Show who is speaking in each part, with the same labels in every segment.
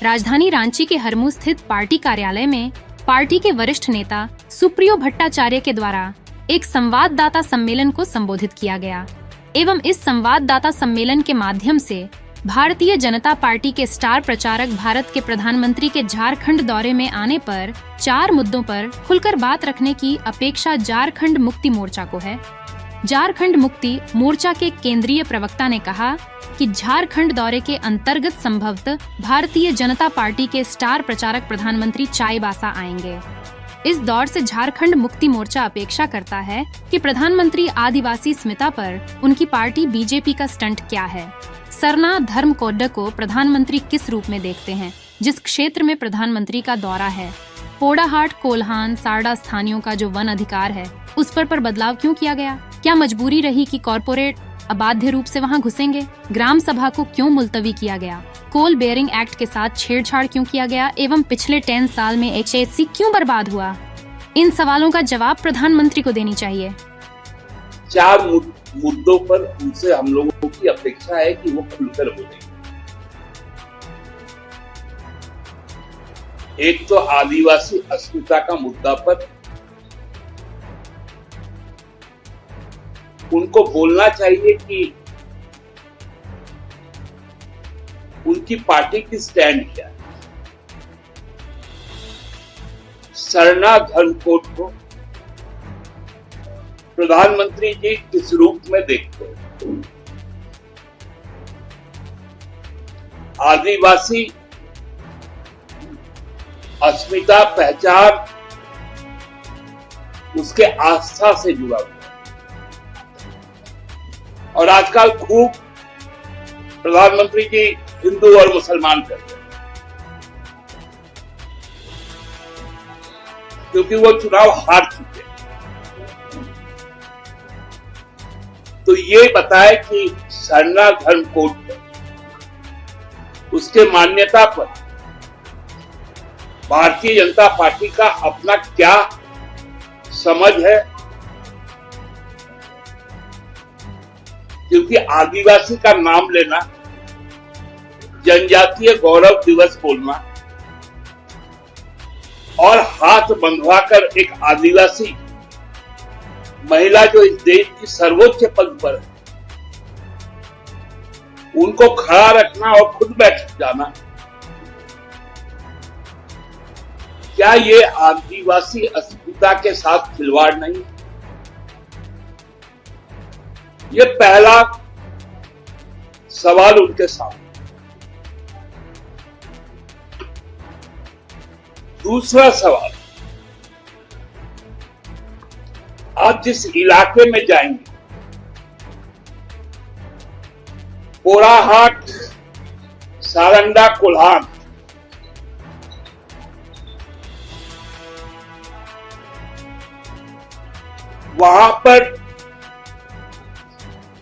Speaker 1: राजधानी रांची के हरमू स्थित पार्टी कार्यालय में पार्टी के वरिष्ठ नेता सुप्रियो भट्टाचार्य के द्वारा एक संवाददाता सम्मेलन को संबोधित किया गया एवं इस संवाददाता सम्मेलन के माध्यम से भारतीय जनता पार्टी के स्टार प्रचारक भारत के प्रधानमंत्री के झारखंड दौरे में आने पर 4 मुद्दों पर खुलकर बात रखने की अपेक्षा झारखंड मुक्ति मोर्चा को है। झारखंड मुक्ति मोर्चा के केंद्रीय प्रवक्ता ने कहा कि झारखंड दौरे के अंतर्गत संभवतः भारतीय जनता पार्टी के स्टार प्रचारक प्रधानमंत्री चाईबासा आएंगे। इस दौर से झारखंड मुक्ति मोर्चा अपेक्षा करता है कि प्रधानमंत्री आदिवासी स्मिता पर उनकी पार्टी बीजेपी का स्टंट क्या है। सरना धर्मकोड्डा को प्रधानमंत्री किस रूप में देखते हैं, जिस क्षेत्र में प्रधानमंत्री का दौरा है। पोड़ाहाट, कोल्हान, सारडा स्थानियों का जो वन अधिकार है उस पर बदलाव क्यों किया गया? क्या मजबूरी रही कि कॉरपोरेट अबाध्य रूप से वहां घुसेंगे? ग्राम सभा को क्यों मुलतवी किया गया? कोल बेयरिंग एक्ट के साथ छेड़छाड़ क्यों किया गया एवं पिछले 10 साल में HSC क्यों बर्बाद हुआ? इन सवालों का जवाब प्रधानमंत्री को देनी चाहिए।
Speaker 2: 4 मुद्दों पर उनसे हम लोगों की अपेक्षा है कि वो खुलकर बोलें। एक तो आदिवासी अस्मिता का मुद्दा पर उनको बोलना चाहिए कि उनकी पार्टी की स्टैंड क्या है। सरना धर्मकोड को प्रधानमंत्री जी किस रूप में देखते हैं? आदिवासी अस्मिता पहचान उसके आस्था से जुड़ा हुआ है और आजकल खूब प्रधानमंत्री जी हिंदू और मुसलमान करते हैं क्योंकि वो चुनाव हार चुके हैं। तो ये बताए कि सरना धर्म कोड पर उसके मान्यता पर भारतीय जनता पार्टी का अपना क्या समझ है, क्योंकि आदिवासी का नाम लेना, जनजातीय गौरव दिवस बोलना और हाथ बंधवाकर एक आदिवासी महिला जो इस देश की सर्वोच्च पद पर है उनको खड़ा रखना और खुद बैठ जाना, क्या ये आदिवासी अस्मिता के साथ खिलवाड़ नहीं? ये पहला सवाल उनके सामने। दूसरा सवाल, आप जिस इलाके में जाएंगे, पोड़ाहाट, सारंडा, कोल्हान, वहां पर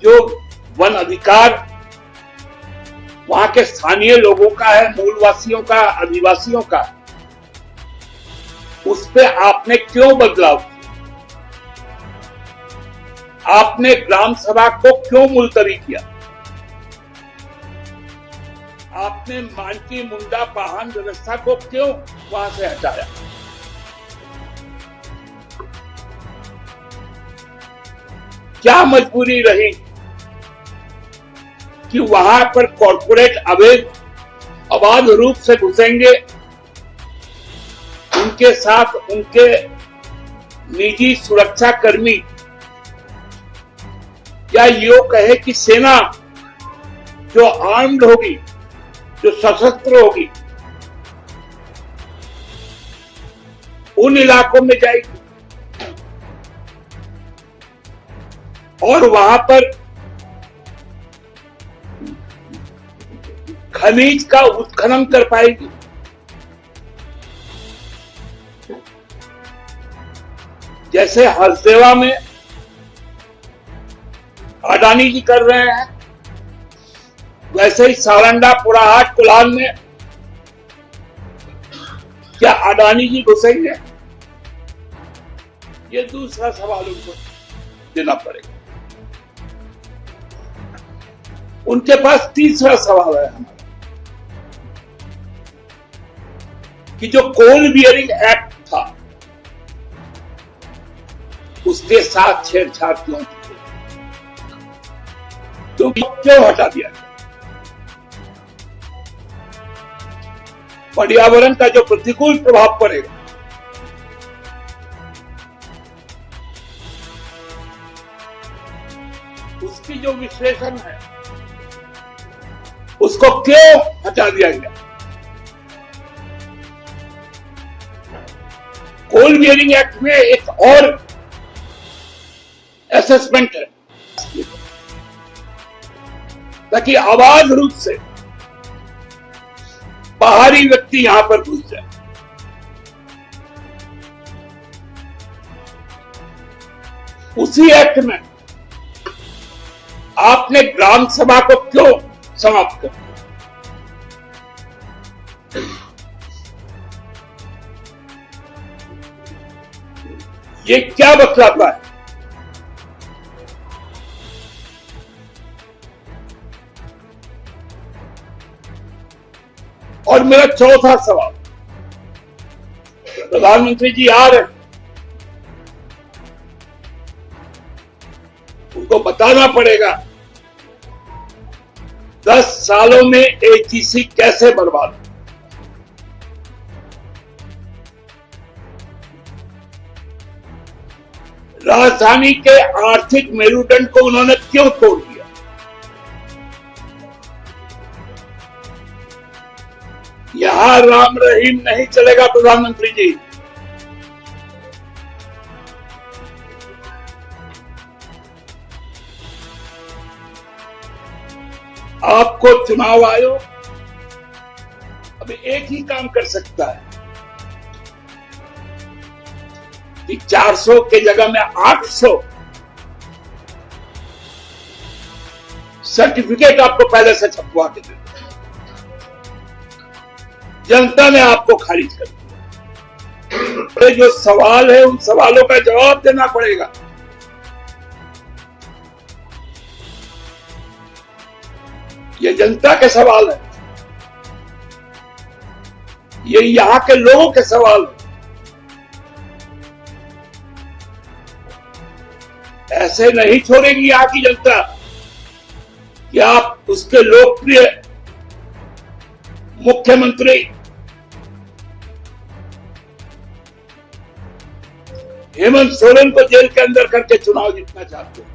Speaker 2: जो वन अधिकार वहां के स्थानीय लोगों का है, मूलवासियों का, आदिवासियों का, उस पे आपने क्यों बदलाव किया? आपने ग्राम सभा को क्यों मुलतवी किया? आपने मानकी मुंडा पाहन व्यवस्था को क्यों वहां से हटाया? क्या मजबूरी रही कि वहां पर कॉर्पोरेट अबाध रूप से घुसेंगे, उनके साथ उनके निजी सुरक्षा कर्मी या यो कहे कि सेना जो आर्म्ड होगी, जो सशस्त्र होगी, उन इलाकों में जाएगी और वहां पर खनिज का उत्खनन कर पाएगी। जैसे हरसेवा में अडानी जी कर रहे हैं, वैसे ही सारंडा, पोड़ाहाट, कोल्हान में क्या अडानी जी घुसेंगे? ये दूसरा सवाल उनको देना पड़ेगा। उनके पास तीसरा सवाल है हमारा कि जो कोल बियरिंग एक्ट था उसके साथ छेड़छाड़ क्यों की, तो क्यों हटा दिया गया? पर्यावरण का जो प्रतिकूल प्रभाव पड़ेगा उसकी जो विश्लेषण है उसको क्यों हटा दिया गया? कोल बियरिंग एक्ट में एक और असेसमेंट है ताकि अबाध रूप से बाहरी व्यक्ति यहां पर घुस जाए। उसी एक्ट में आपने ग्राम सभा को क्यों समाप्त कर दिया? ये क्या बतलाता है? और मेरा चौथा सवाल, प्रधानमंत्री जी आ रहे हैं, उनको बताना पड़ेगा 10 सालों में एचईसी कैसे बर्बाद हो। राजधानी के आर्थिक मेरुदंड को उन्होंने क्यों तोड़ दिया? यहां राम रहीम नहीं चलेगा प्रधानमंत्री जी। आपको चुनाव आयोग अब एक ही काम कर सकता है कि 400 के जगह में 800 सर्टिफिकेट आपको पहले से छपवा के दे। जनता ने आपको खारिज कर दिया। जो सवाल है उन सवालों का जवाब देना पड़ेगा। ये जनता के सवाल है, ये यहां के लोगों के सवाल है। ऐसे नहीं छोड़ेगी यहां की जनता कि आप उसके लोकप्रिय मुख्यमंत्री हेमंत सोरेन को जेल के अंदर करके चुनाव जीतना चाहते हैं।